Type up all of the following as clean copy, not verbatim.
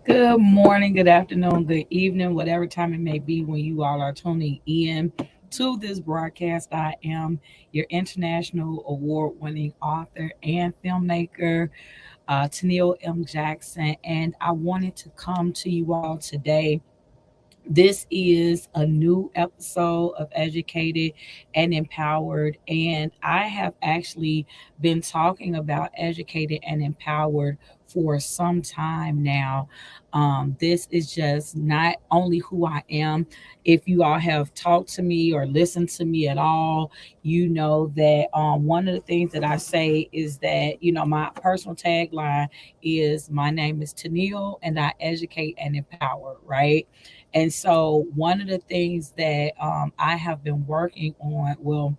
Good morning, good afternoon, good evening, whatever time it may be when you all are tuning in to this broadcast. I am your international award winning author and filmmaker, Tennille M. Jackson, and I wanted to come to you all today. This is a new episode of Educated and Empowered, and I have actually been talking about educated and empowered for some time now. This is just not only who I am. If you all have talked to me or listened to me at all, you know that one of the things that I say is that, my personal tagline is my name is Tennille and I educate and empower, right? And so, one of the things that I have been working on, well,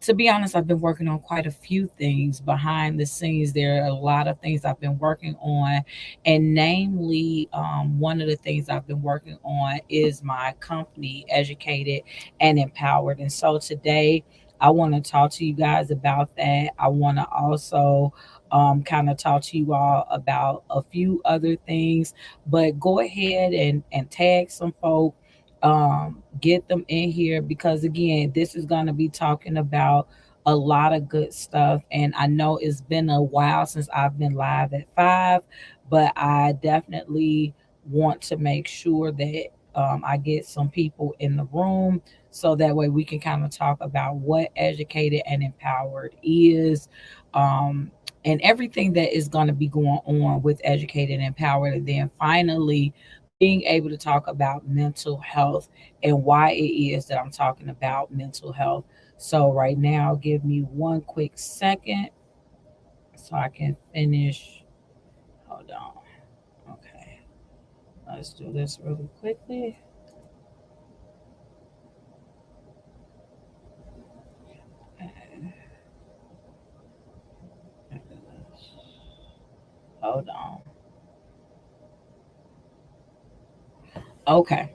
to be honest, I've been working on quite a few things behind the scenes. There are a lot of things I've been working on, and namely, one of the things I've been working on is my company, Educated and Empowered. And so today, I want to talk to you guys about that. I want to also kind of talk to you all about a few other things, but go ahead and tag some folk, get them in here because again, this is going to be talking about a lot of good stuff. And I know it's been a while since I've been live at 5, but I definitely want to make sure that I get some people in the room so that way we can kind of talk about what educated and empowered is, um, and everything that is going to be going on with educated and empowered. And then finally, being able to talk about mental health and why it is that I'm talking about mental health. So, right now, give me one quick second so I can finish. Hold on. Okay. Let's do this really quickly. Hold on. Okay.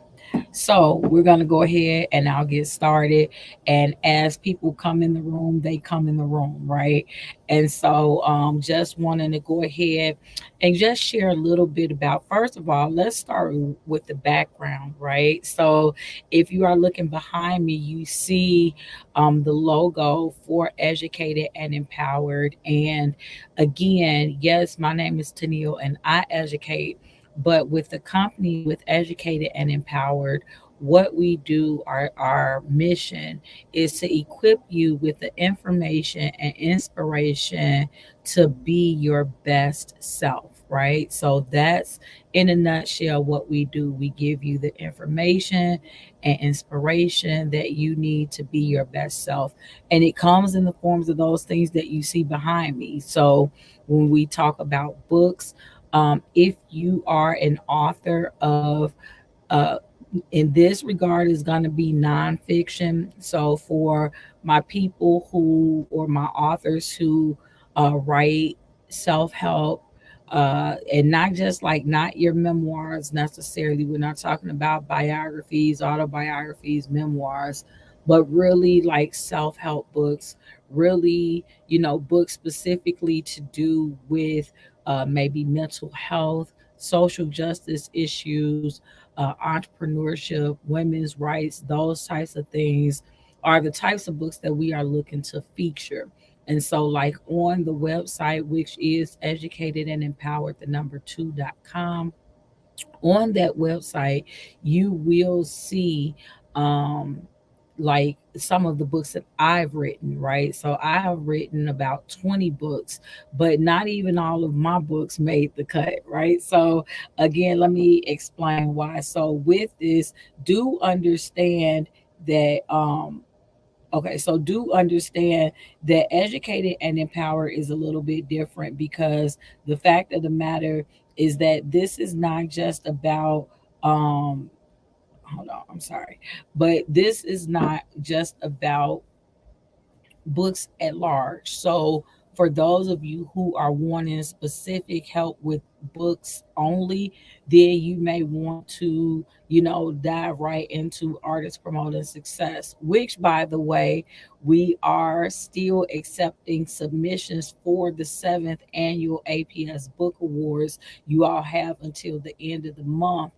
So we're going to go ahead and I'll get started. And as people come in the room, they come in the room, right? And so just wanting to go ahead and just share a little bit about, first of all, let's start with the background, right? So if you are looking behind me, you see the logo for Educated and Empowered. And again, yes, my name is Tennille and I educate, but with the company, with Educated and Empowered, what we do, our mission is to equip you with the information and inspiration to be your best self, right? So that's in a nutshell what we do. We give you the information and inspiration that you need to be your best self. And it comes in the forms of those things that you see behind me. So when we talk about books, if you are an author of, uh, in this regard, is going to be nonfiction. So for my people who, or my authors who write self help, and not just like not your memoirs necessarily. We're not talking about biographies, autobiographies, memoirs, but really like self help books, really, books specifically to do with maybe mental health, social justice issues, entrepreneurship, women's rights, those types of things are the types of books that we are looking to feature. And so, like on the website, which is educated and empowered, the number 2.com, on that website, you will see um, like some of the books that I've written, right? So I have written about 20 books, but not even all of my books made the cut, right? So again, let me explain why. So with this, do understand that okay, so do understand that educated and empowered is a little bit different because the fact of the matter is that this is not just about hold on, I'm sorry. But this is not just about books at large. So For those of you who are wanting specific help with books only, then you may want to, dive right into artist promoting success, which, by the way, we are still accepting submissions for the seventh annual APS Book Awards. You all have until the end of the month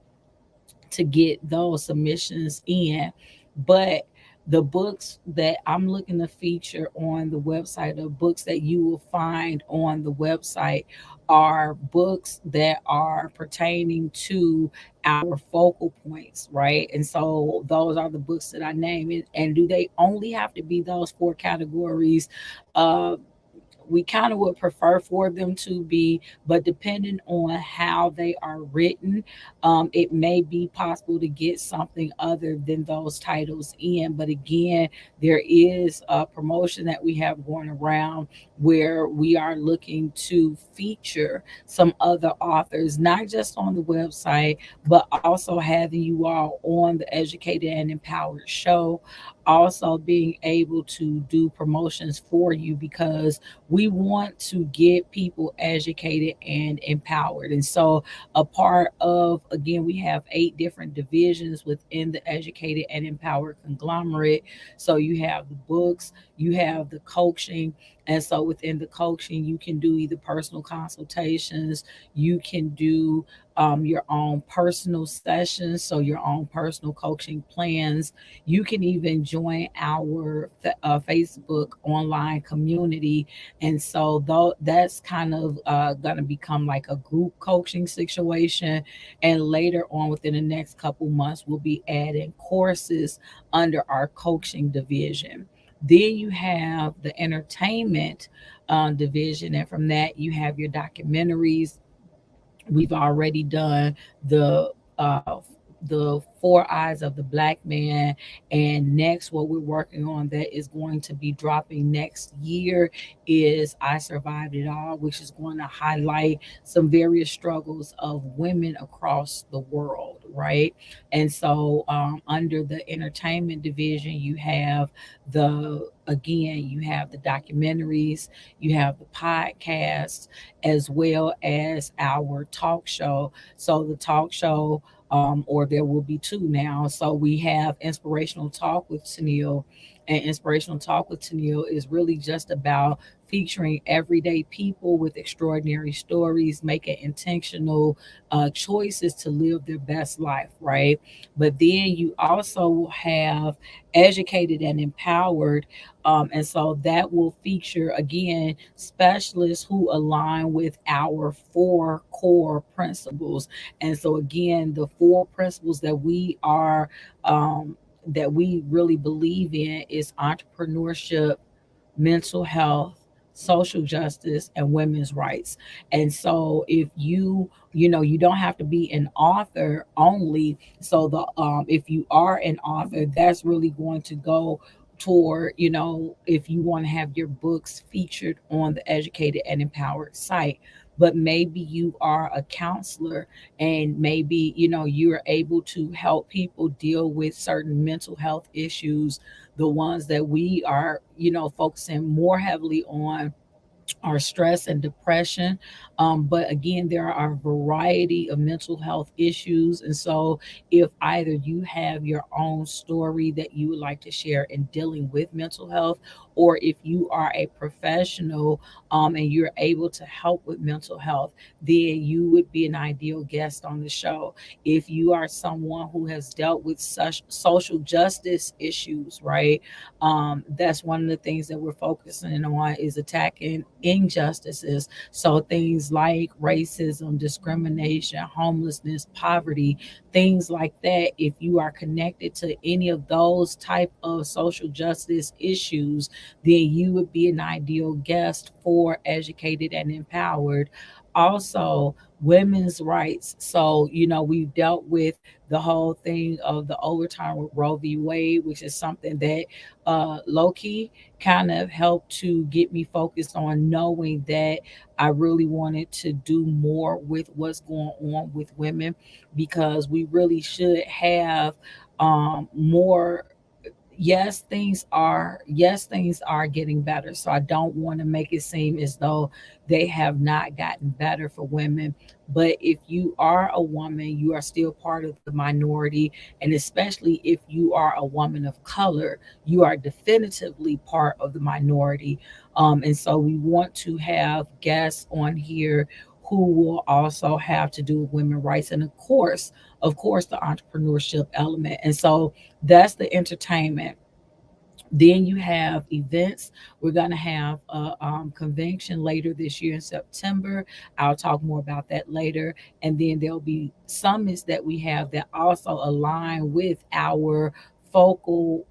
to get those submissions in. But the books that I'm looking to feature on the website, the books that you will find on the website, are books that are pertaining to our focal points, right? And so those are the books that I name it. And do they only have to be those four categories? Uh, we kind of would prefer for them to be, but depending on how they are written, it may be possible to get something other than those titles in. But again, there is a promotion that we have going around where we are looking to feature some other authors, not just on the website, but also having you all on the Educated and Empowered show, also being able to do promotions for you, because we want to get people educated and empowered. And so, a part of, again, we have 8 different divisions within the Educated and Empowered conglomerate. So, you have the books, you have the coaching. And so, within the coaching, you can do either personal consultations, you can do your own personal sessions, so your own personal coaching plans. You can even join our Facebook online community. And so though that's kind of going to become like a group coaching situation. And later on, within the next couple months, we'll be adding courses under our coaching division. Then you have the entertainment division, and from that you have your documentaries. We've already done the the Four Eyes of the Black Man, and next, what we're working on that is going to be dropping next year is I Survived It All, which is going to highlight some various struggles of women across the world, right? And so, under the entertainment division, you have you have the documentaries, you have the podcasts, as well as our talk show. So the talk show, or there will be two now. So we have Inspirational Talk with Tennille, and Inspirational Talk with Tennille is really just about featuring everyday people with extraordinary stories, making intentional choices to live their best life, right? But then you also have Educated and Empowered, and so that will feature, again, specialists who align with our four core principles. And so, again, the four principles that we really believe in is entrepreneurship, mental health, social justice, and women's rights. And so, if you don't have to be an author only. So the if you are an author, that's really going to go toward, if you want to have your books featured on the Educated and Empowered site. But maybe you are a counselor, and maybe you're able to help people deal with certain mental health issues. The ones that we are focusing more heavily on are stress and depression. But again, there are a variety of mental health issues. And so, if either you have your own story that you would like to share in dealing with mental health, or if you are a professional, and you're able to help with mental health, then you would be an ideal guest on the show. If you are someone who has dealt with such social justice issues, right? That's one of the things that we're focusing on, is attacking injustices. So things like racism, discrimination, homelessness, poverty, things like that. If you are connected to any of those type of social justice issues, then you would be an ideal guest for Educated and Empowered. Also, women's rights. So, we've dealt with the whole thing of the overturn with Roe v. Wade, which is something that low key kind of helped to get me focused on knowing that I really wanted to do more with what's going on with women, because we really should have more. yes, things are getting better. So I don't want to make it seem as though they have not gotten better for women. But if you are a woman, you are still part of the minority, and especially if you are a woman of color, you are definitively part of the minority. And so we want to have guests on here who will also have to do with women rights, and of course, the entrepreneurship element. And so that's the entertainment. Then you have events. We're going to have a convention later this year in September. I'll talk more about that later. And then there'll be summits that we have that also align with our focal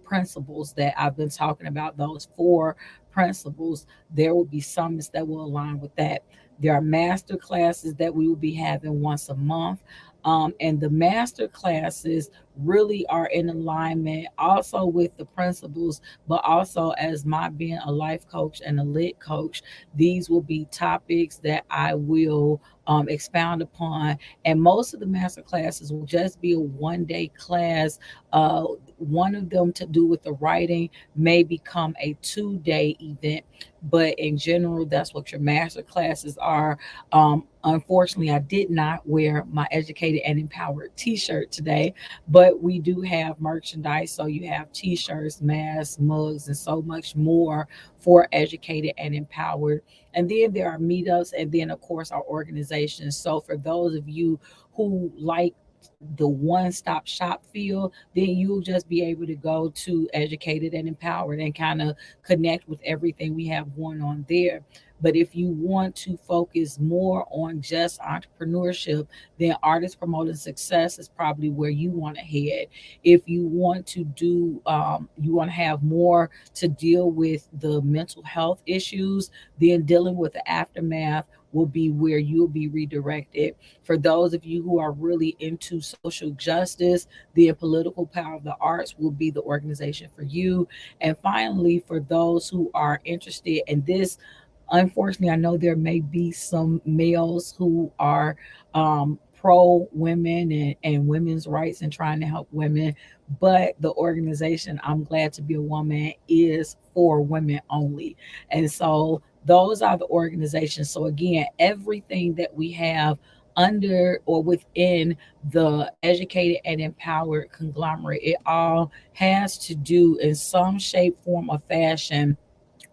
principles that I've been talking about, those four principles. There will be summits that will align with that. There are master classes that we will be having once a month. And the master classes really are in alignment also with the principles, but also as my being a life coach and a lit coach, these will be topics that I will expound upon. And most of the master classes will just be a 1 day class. One of them to do with the writing may become a 2 day event, but in general, that's what your master classes are. Unfortunately, I did not wear my educated and empowered t-shirt today, but we do have merchandise. So you have t-shirts, masks, mugs, and so much more for educated and empowered. And then there are meetups, and then of course our organizations. So for those of you who like the one-stop shop feel, then you'll just be able to go to educated and empowered and kind of connect with everything we have going on there. But if you want to focus more on just entrepreneurship, then artist promoting success is probably where you want to head. If you want to you want to have more to deal with the mental health issues, then dealing with the aftermath will be where you'll be redirected. For those of you who are really into social justice, the political power of the arts will be the organization for you. And finally, for those who are interested in this, unfortunately, I know there may be some males who are pro women and women's rights and trying to help women, but the organization I'm glad to be a woman is for women only. And so those are the organizations. So again, everything that we have under or within the educated and empowered conglomerate, it all has to do in some shape, form, or fashion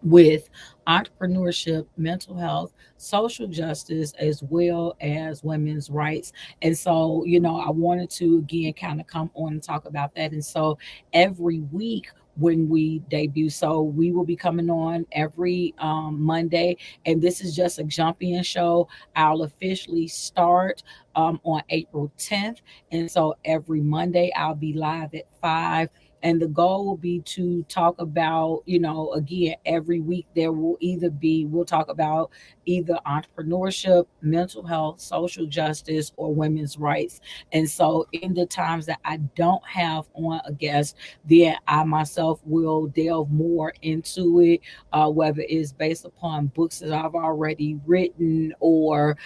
with entrepreneurship, mental health, social justice, as well as women's rights. And so, I wanted to again kind of come on and talk about that. And so, every week, when we debut, so we will be coming on every Monday, and this is just a jump in show. I'll officially start on April 10th, and so every Monday I'll be live at 5, and the goal will be to talk about, again, every week there will either be, we'll talk about either entrepreneurship, mental health, social justice, or women's rights. And so in the times that I don't have on a guest, then I myself will delve more into it, whether it's based upon books that I've already written, or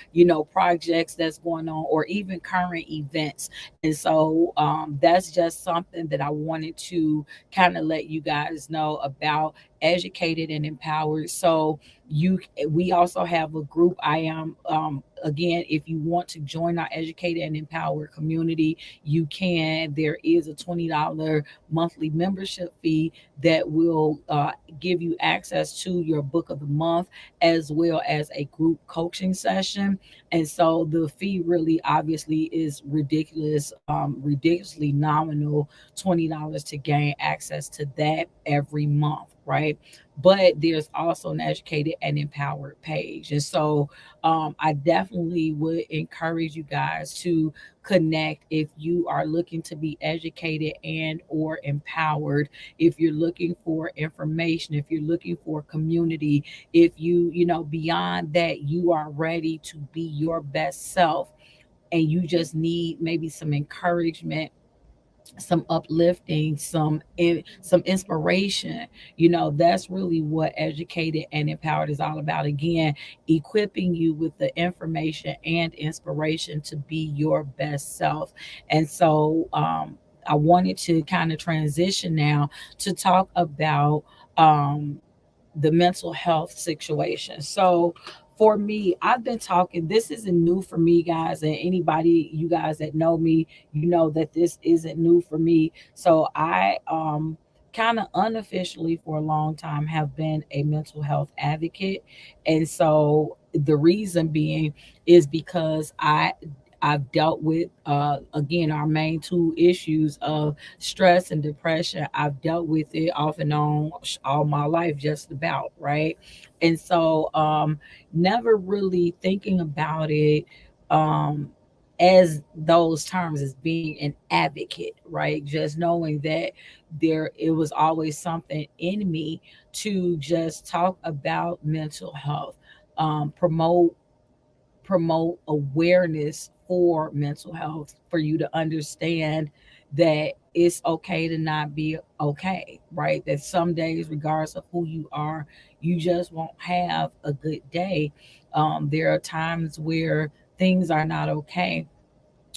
projects that's going on, or even current events. And so that's just something that I wanted to kind of let you guys know about, educated and empowered. So you we also have a group. I am again, if you want to join our educated and empowered community, you can. There is a $20 monthly membership fee that will give you access to your book of the month, as well as a group coaching session. And so the fee really obviously is ridiculously nominal, $20 to gain access to that every month, right? But there's also an educated and empowered page. And so I definitely would encourage you guys to connect if you are looking to be educated and or empowered, if you're looking for information, if you're looking for community, if beyond that, you are ready to be your best self, and you just need maybe some encouragement, some uplifting, some inspiration. That's really what educated and empowered is all about. Again, equipping you with the information and inspiration to be your best self. And so I wanted to kind of transition now to talk about um, the mental health situation. So for me, I've been talking, this isn't new for me, guys, and anybody, you guys that know me, you know that this isn't new for me. So I kind of unofficially for a long time have been a mental health advocate. And so the reason being is because I've dealt with again our main two issues of stress and depression. I've dealt with it off and on all my life, just about, right? And so, never really thinking about it um, as those terms as being an advocate, right? Just knowing that it was always something in me to just talk about mental health, promote awareness for mental health, for you to understand that it's okay to not be okay, right? That some days, regardless of who you are, you just won't have a good day. There are times where things are not okay.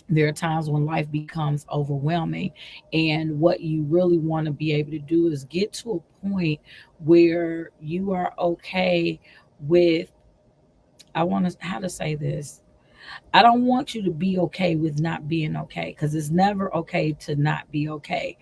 There are times when life becomes overwhelming. And what you really want to be able to do is get to a point where you are okay with, I want to, how to say this, I don't want you to be okay with not being okay, because it's never okay to not be okay.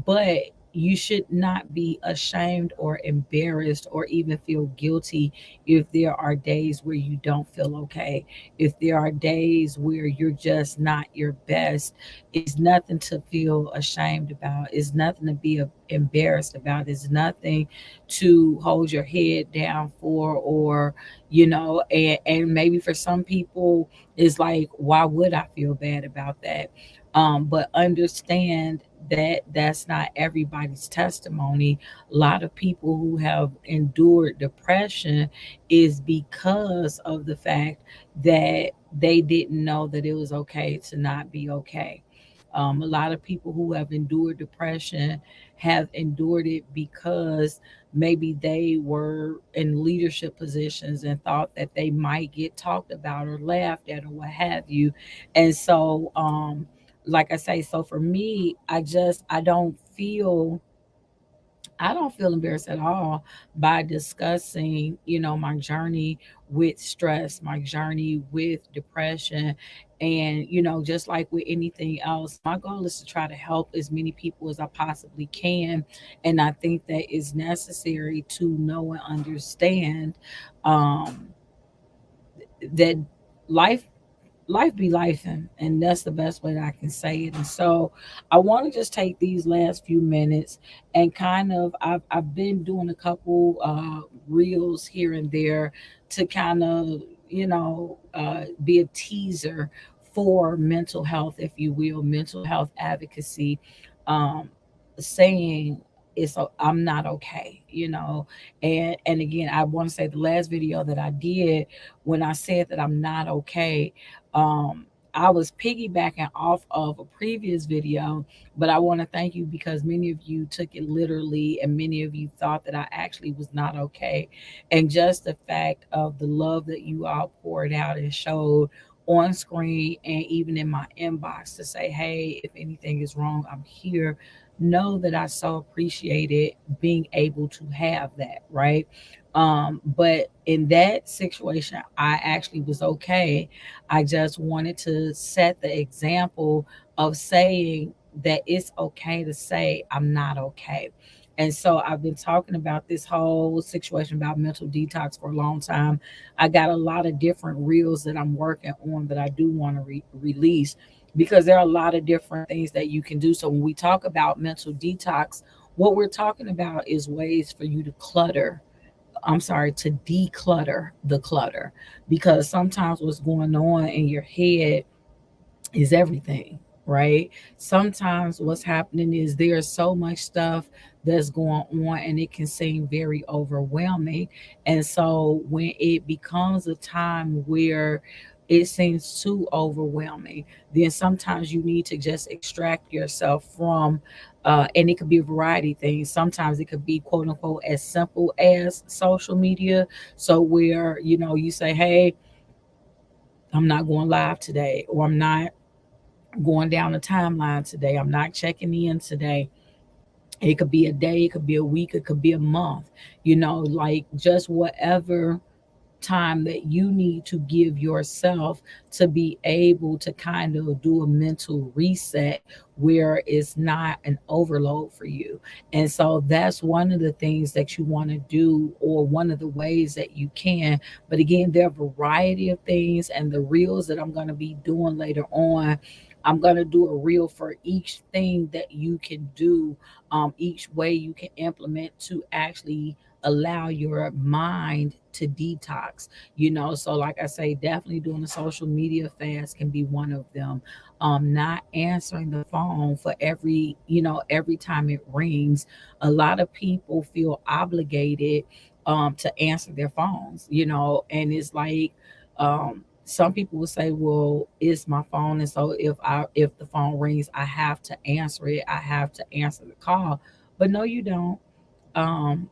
But you should not be ashamed or embarrassed or even feel guilty if there are days where you don't feel okay. If there are days where you're just not your best, it's nothing to feel ashamed about. It's nothing to be embarrassed about. It's nothing to hold your head down for, or, and maybe for some people, it's like, why would I feel bad about that? But understand that that's not everybody's testimony. A lot of people who have endured depression is because of the fact that they didn't know that it was okay to not be okay. A lot of people who have endured depression have endured it because maybe they were in leadership positions and thought that they might get talked about or laughed at or what have you. And so, like I say, so for me, I don't feel embarrassed at all by discussing, my journey with stress, my journey with depression. And, just like with anything else, my goal is to try to help as many people as I possibly can. And I think that is necessary to know and understand um, that life life be life, and that's the best way that I can say it. And so I want to just take these last few minutes and kind of, I've been doing a couple reels here and there to kind of, be a teaser for mental health, if you will, mental health advocacy, um, saying I'm not okay, and again, I want to say the last video that I did, when I said that I'm not okay, um, I was piggybacking off of a previous video, but I want to thank you because many of you took it literally and many of you thought that I actually was not okay. And just the fact of the love that you all poured out and showed on screen and even in my inbox to say, hey, if anything is wrong, I'm here. Know that I so appreciated being able to have that, right? But in that situation, I actually was okay. I just wanted to set the example of saying that it's okay to say, I'm not okay. And so I've been talking about this whole situation about mental detox for a long time. I got a lot of different reels that I'm working on that I do want to release, because there are a lot of different things that you can do. So when we talk about mental detox, what we're talking about is ways for you to to declutter the clutter, because sometimes what's going on in your head is everything, right? Sometimes what's happening is there's so much stuff that's going on and it can seem very overwhelming. And so when it becomes a time where it seems too overwhelming, then sometimes you need to just extract yourself from, and it could be a variety of things. Sometimes it could be quote unquote as simple as social media. So where, you say, hey, I'm not going live today, or I'm not going down the timeline today. I'm not checking in today. It could be a day, it could be a week, it could be a month, like just whatever time that you need to give yourself to be able to kind of do a mental reset where it's not an overload for you. And so that's one of the things that you want to do, or one of the ways that you can. But again, there are a variety of things, and the reels that I'm going to be doing later on, I'm going to do a reel for each thing that you can do, each way you can implement to actually allow your mind to detox. So like I say, definitely doing a social media fast can be one of them. Not answering the phone for every time it rings. A lot of people feel obligated to answer their phones, and it's like, some people will say, well, it's my phone, and so if the phone rings, I have to answer it, I have to answer the call. But no, you don't. And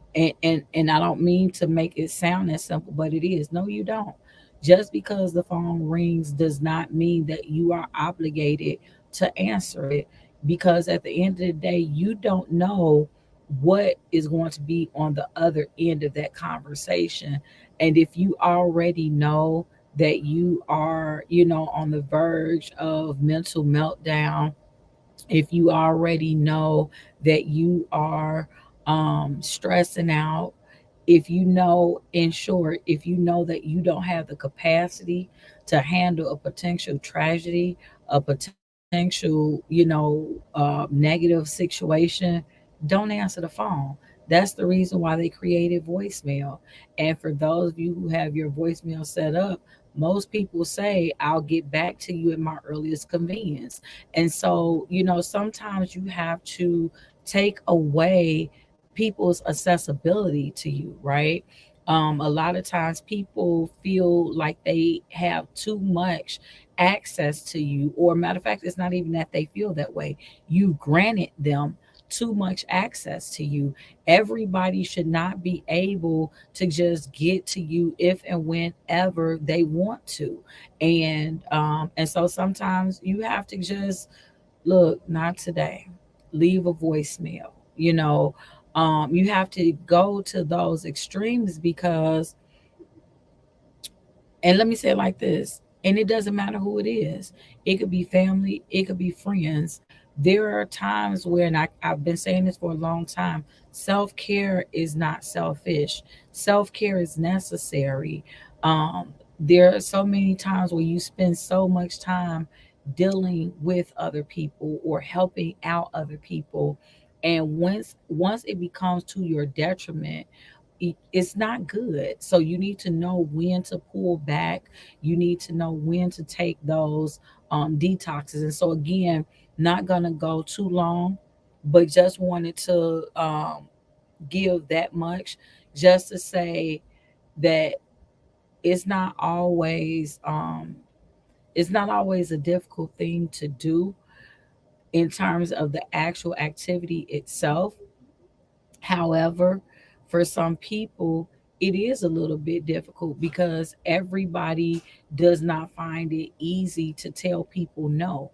I don't mean to make it sound as simple, but it is. No, you don't. Just because the phone rings does not mean that you are obligated to answer it, because at the end of the day, you don't know what is going to be on the other end of that conversation. And if you already know that you are, on the verge of mental meltdown, if you already know that you are stressing out, if you know, in short, if you know that you don't have the capacity to handle a potential tragedy, a potential, negative situation, don't answer the phone. That's the reason why they created voicemail. And for those of you who have your voicemail set up, most people say, I'll get back to you at my earliest convenience. And so, sometimes you have to take away people's accessibility to you, right? A lot of times people feel like they have too much access to you, or matter of fact, it's not even that they feel that way. You granted them too much access to you. Everybody should not be able to just get to you if and whenever they want to. And so sometimes you have to just look, not today. Leave a voicemail. You know, you have to go to those extremes because, and let me say it like this, and it doesn't matter who it is. It could be family, it could be friends. There are times where, and I've been saying this for a long time, self care is not selfish, self care is necessary. Um, there are so many times where you spend so much time dealing with other people or helping out other people. And once it becomes to your detriment, it's not good. So you need to know when to pull back. You need to know when to take those detoxes. And so again, not gonna go too long, but just wanted to give that much, just to say that it's not always it's not always a difficult thing to do in terms of the actual activity itself. However, for some people, it is a little bit difficult because everybody does not find it easy to tell people no.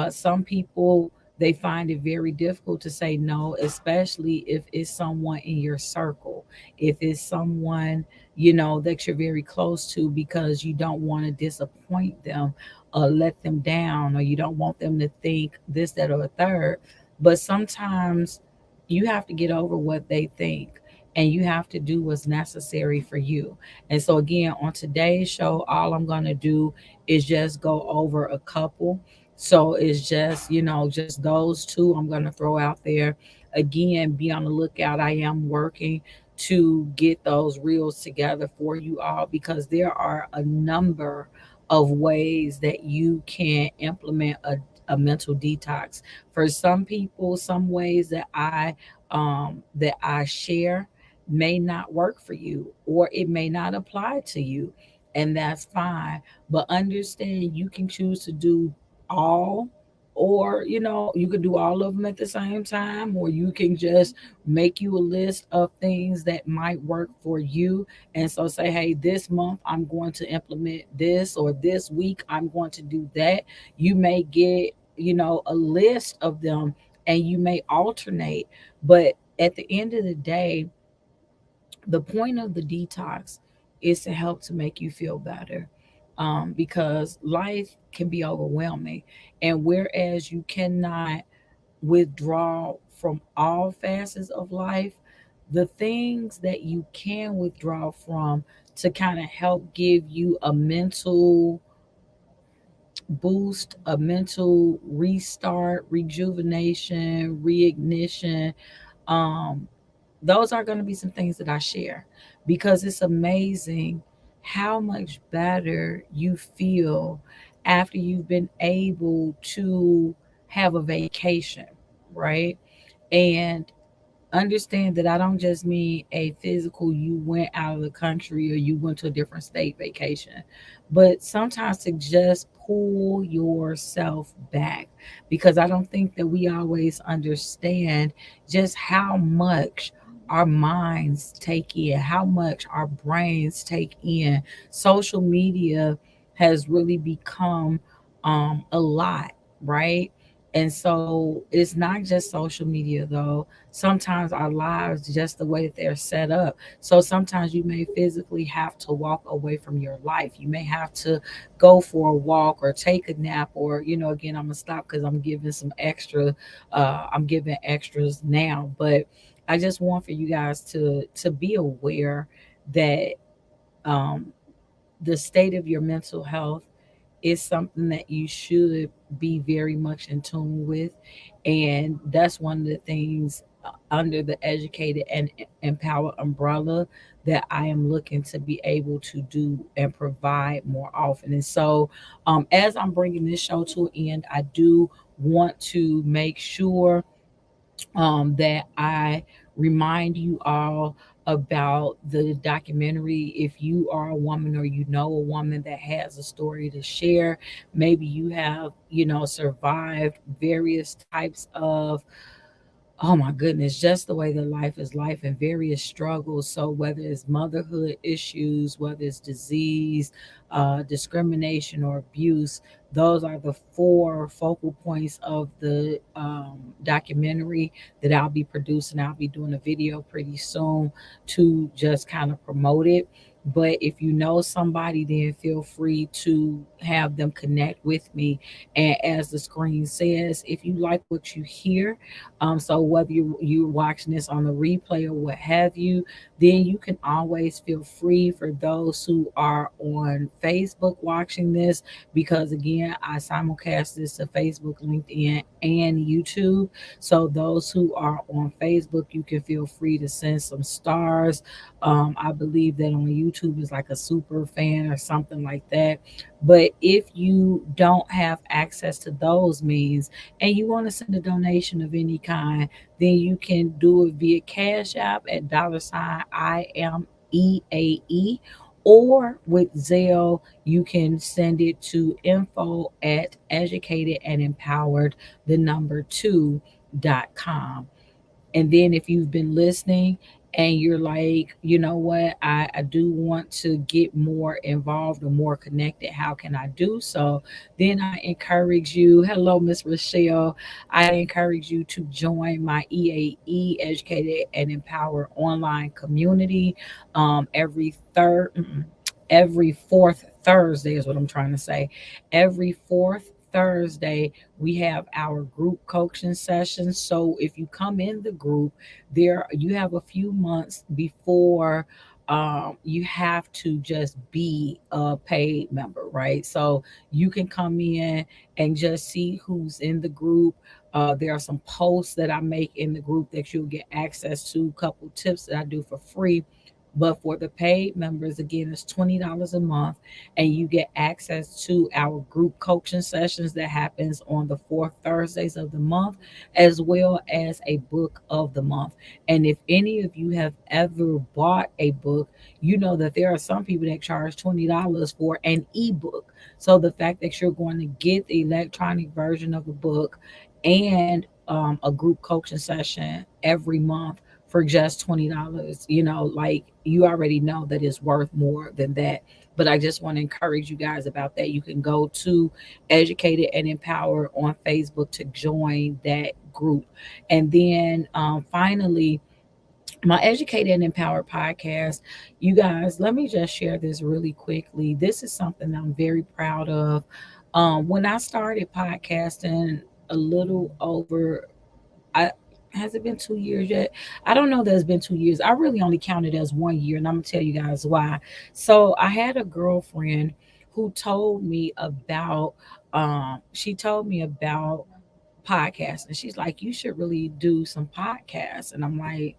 Some people, they find it very difficult to say no, especially if it's someone in your circle, if it's someone that you're very close to, because you don't want to disappoint them or let them down, or you don't want them to think this, that, or a third. But sometimes you have to get over what they think, and you have to do what's necessary for you. And so again, on today's show, all I'm going to do is just go over a couple. So it's just, just those two I'm going to throw out there. Again, be on the lookout. I am working to get those reels together for you all, because there are a number of ways that you can implement a mental detox. For some people, some ways that I share may not work for you, or it may not apply to you, and that's fine. But understand, you can choose to do all, or you can do all of them at the same time, or you can just make you a list of things that might work for you. And so say, hey, this month I'm going to implement this, or this week I'm going to do that. You may get a list of them, and you may alternate. But at the end of the day, the point of the detox is to help to make you feel better, because life can be overwhelming. And whereas you cannot withdraw from all facets of life, the things that you can withdraw from to kind of help give you a mental boost, a mental restart, rejuvenation, reignition, um, those are going to be some things that I share, because it's amazing how much better you feel after you've been able to have a vacation, right? And understand that I don't just mean a physical, you went out of the country or you went to a different state vacation, but sometimes to just pull yourself back, because I don't think that we always understand just how much our minds take in, how much our brains take in. Social media has really become a lot, right? And so it's not just social media though. Sometimes our lives, just the way that they're set up. So sometimes you may physically have to walk away from your life. You may have to go for a walk or take a nap, or, again, I'm gonna stop because I'm giving some extra, I'm giving extras now. But I just want for you guys to be aware that um, the state of your mental health is something that you should be very much in tune with. And that's one of the things under the educated and empower umbrella that I am looking to be able to do and provide more often. And so, as I'm bringing this show to an end, I do want to make sure that I remind you all about the documentary. If you are a woman or you know a woman that has a story to share, maybe you have, survived various types of, oh my goodness, just the way that life is life, and various struggles. So whether it's motherhood issues, whether it's disease, discrimination, or abuse, those are the four focal points of the documentary that I'll be producing. I'll be doing a video pretty soon to just kind of promote it. But if you know somebody, then feel free to have them connect with me. And as the screen says, if you like what you hear, so whether you're watching this on the replay or what have you, then you can always feel free, for those who are on Facebook watching this, because again, I simulcast this to Facebook, LinkedIn, and YouTube. So those who are on Facebook, you can feel free to send some stars. I believe that on YouTube is like a super fan or something like that. But if you don't have access to those means, and you want to send a donation of any kind, then you can do it via Cash App at $ I am EAE, or with Zelle, you can send it to info at educated and empowered, the number 2.com. And then if you've been listening and you're like, you know what, I do want to get more involved or more connected, how can I do so? Then I encourage you, hello, Miss Rochelle, I encourage you to join my EAE, Educated and Empowered online community, every every fourth Thursday is what I'm trying to say. Every fourth Thursday, we have our group coaching sessions. So if you come in the group, there you have a few months before you have to just be a paid member, right? So you can come in and just see who's in the group. There are some posts that I make in the group that you'll get access to, a couple tips that I do for free. But for the paid members, again, it's $20 a month, and you get access to our group coaching sessions that happens on the fourth Thursdays of the month, as well as a book of the month. And if any of you have ever bought a book, you know that there are some people that charge $20 for an ebook. So the fact that you're going to get the electronic version of the book and a group coaching session every month for just $20. Like you already know that it's worth more than that. But I just want to encourage you guys about that. You can go to Educated and Empowered on Facebook to join that group. And then finally, my Educated and Empowered podcast. You guys, let me just share this really quickly. This is something I'm very proud of. When I started podcasting a little over, I has it been 2 years yet? I don't know that it's been 2 years. I really only counted as 1 year, and I'm gonna tell you guys why. So I had a girlfriend who told me about she told me about podcasts, and she's like, you should really do some podcasts. And I'm like,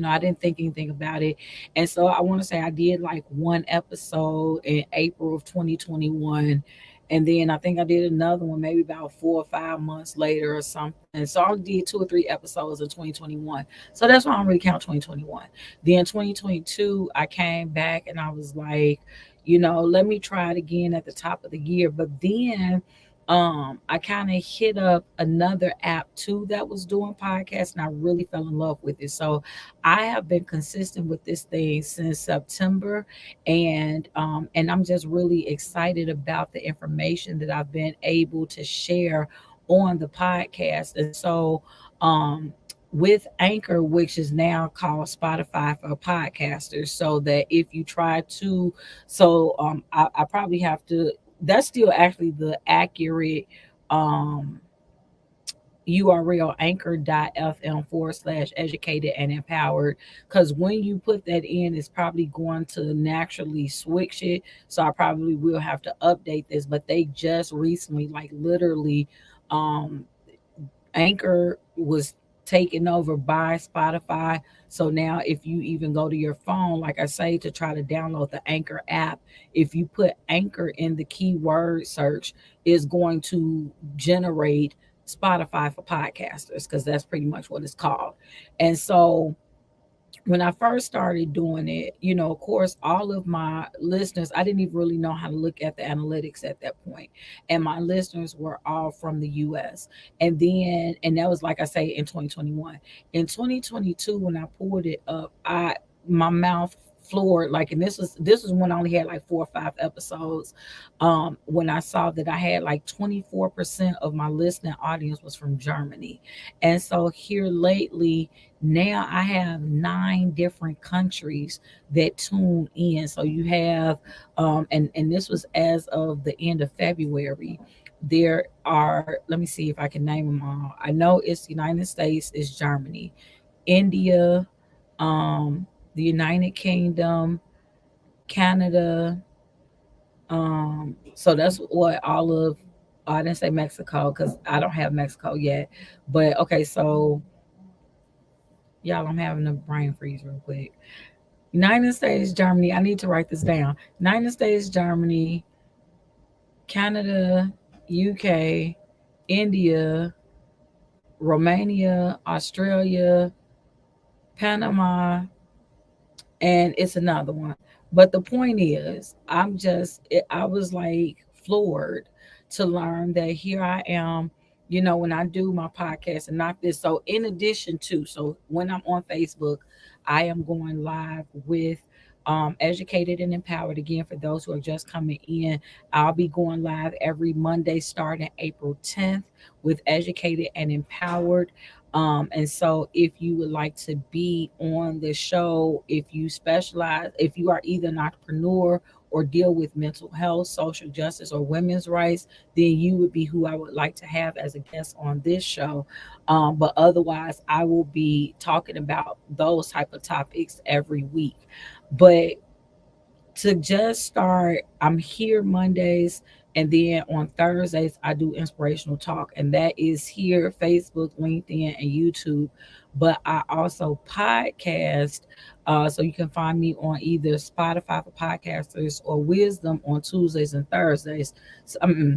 I didn't think anything about it. And so I want to say I did like one episode in April of 2021. And then I think I did another one maybe about 4 or 5 months later or something. So I did 2 or 3 episodes in 2021. So that's why I don't really count 2021. Then 2022, I came back and I was like, let me try it again at the top of the year. But then I kind of hit up another app too that was doing podcasts, and I really fell in love with it. So I have been consistent with this thing since September, and I'm just really excited about the information that I've been able to share on the podcast. And so with Anchor, which is now called Spotify for podcasters, so that if you try to, I probably have to, that's still actually the accurate um URL, anchor.fm/educated and empowered. Because when you put that in, it's probably going to naturally switch it. So I probably will have to update this. But they just recently, like literally, um, Anchor was taken over by Spotify. So now, if you even go to your phone, like I say, to try to download the Anchor app, if you put Anchor in the keyword search, is going to generate Spotify for podcasters, because that's pretty much what it's called. And so when I first started doing it, of course, all of my listeners, I didn't even really know how to look at the analytics at that point. And my listeners were all from the US. And that was like I say in 2021. In 2022, when I pulled it up, my mouth floored, like, and this was when I only had like 4 or 5 episodes. When I saw that I had like 24% of my listening audience was from Germany. And so here lately, now I have 9 different countries that tune in. So you have, and this was as of the end of February. There are, let me see if I can name them all. I know it's United States, it's Germany, India, um, the United Kingdom, Canada. So that's what all of, oh, I didn't say Mexico because I don't have Mexico yet. But okay, so y'all, I'm having a brain freeze real quick. United States, Germany. I need to write this down. United States, Germany, Canada, UK, India, Romania, Australia, Panama, and it's another one. But the point is, I was like floored to learn that here I am, when I do my podcast and not this. So, in addition to, so when I'm on Facebook, I am going live with Educated and Empowered. Again, for those who are just coming in, I'll be going live every Monday starting April 10th with Educated and Empowered. And so, if you would like to be on the show, if you specialize, if you are either an entrepreneur or deal with mental health, social justice, or women's rights, then you would be who I would like to have as a guest on this show. But otherwise, I will be talking about those type of topics every week. But to just start, I'm here Mondays, and then on Thursdays I do inspirational talk, and that is here, Facebook, LinkedIn, and YouTube. But I also podcast, so you can find me on either Spotify for podcasters or Wisdom on Tuesdays and Thursdays,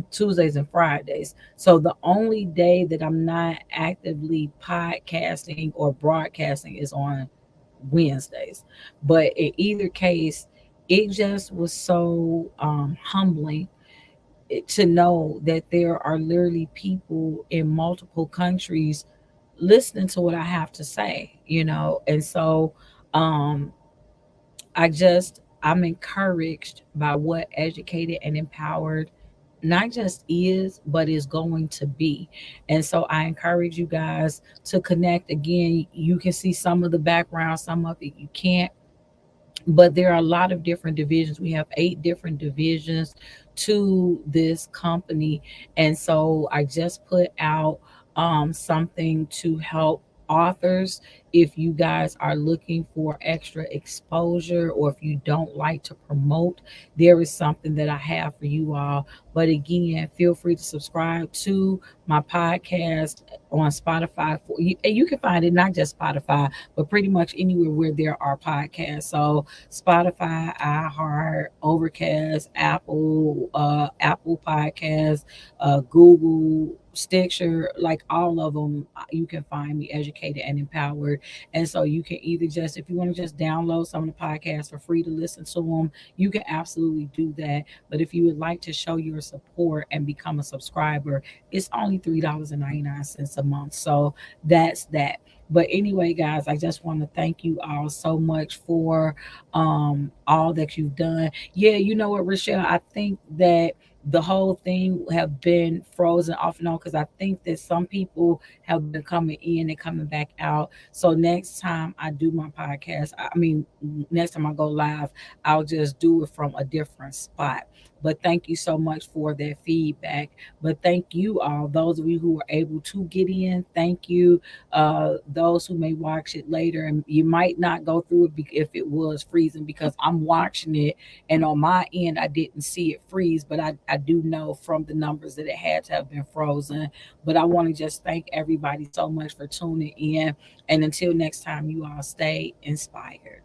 Tuesdays and Fridays. So the only day that I'm not actively podcasting or broadcasting is on Wednesdays. But in either case, it just was so humbling to know that there are literally people in multiple countries listening to what I have to say, you know. And so um I'm encouraged by what educated and empowered not just is, but is going to be. And so I encourage you guys to connect again. You can see some of the background, some of it you can't, but there are a lot of different divisions. We have 8 different divisions to this company. And so I just put out something to help authors. If you guys are looking for extra exposure, or if you don't like to promote, there is something that I have for you all. But again, feel free to subscribe to my podcast on Spotify. And you can find it not just Spotify, but pretty much anywhere where there are podcasts. So Spotify, iHeart, Overcast, Apple Podcasts, Google, Stitcher, like all of them, you can find me educated and empowered. And so you can either just, if you want to just download some of the podcasts for free to listen to them, you can absolutely do that. But if you would like to show your support and become a subscriber, it's only $3.99 a month. So that's that. But anyway, guys, I just want to thank you all so much for all that you've done. Yeah, you know what, Rochelle, I think that the whole thing have been frozen off and on because I think that some people have been coming in and coming back out. So next time I do my podcast, I mean, next time I go live, I'll just do it from a different spot. But thank you so much for that feedback. But thank you all, those of you who were able to get in. Thank you, those who may watch it later, and you might not go through it if it was freezing, because I'm watching it and on my end I didn't see it freeze, but I do know from the numbers that it had to have been frozen. But I want to just thank everybody so much for tuning in, and until next time, you all stay inspired.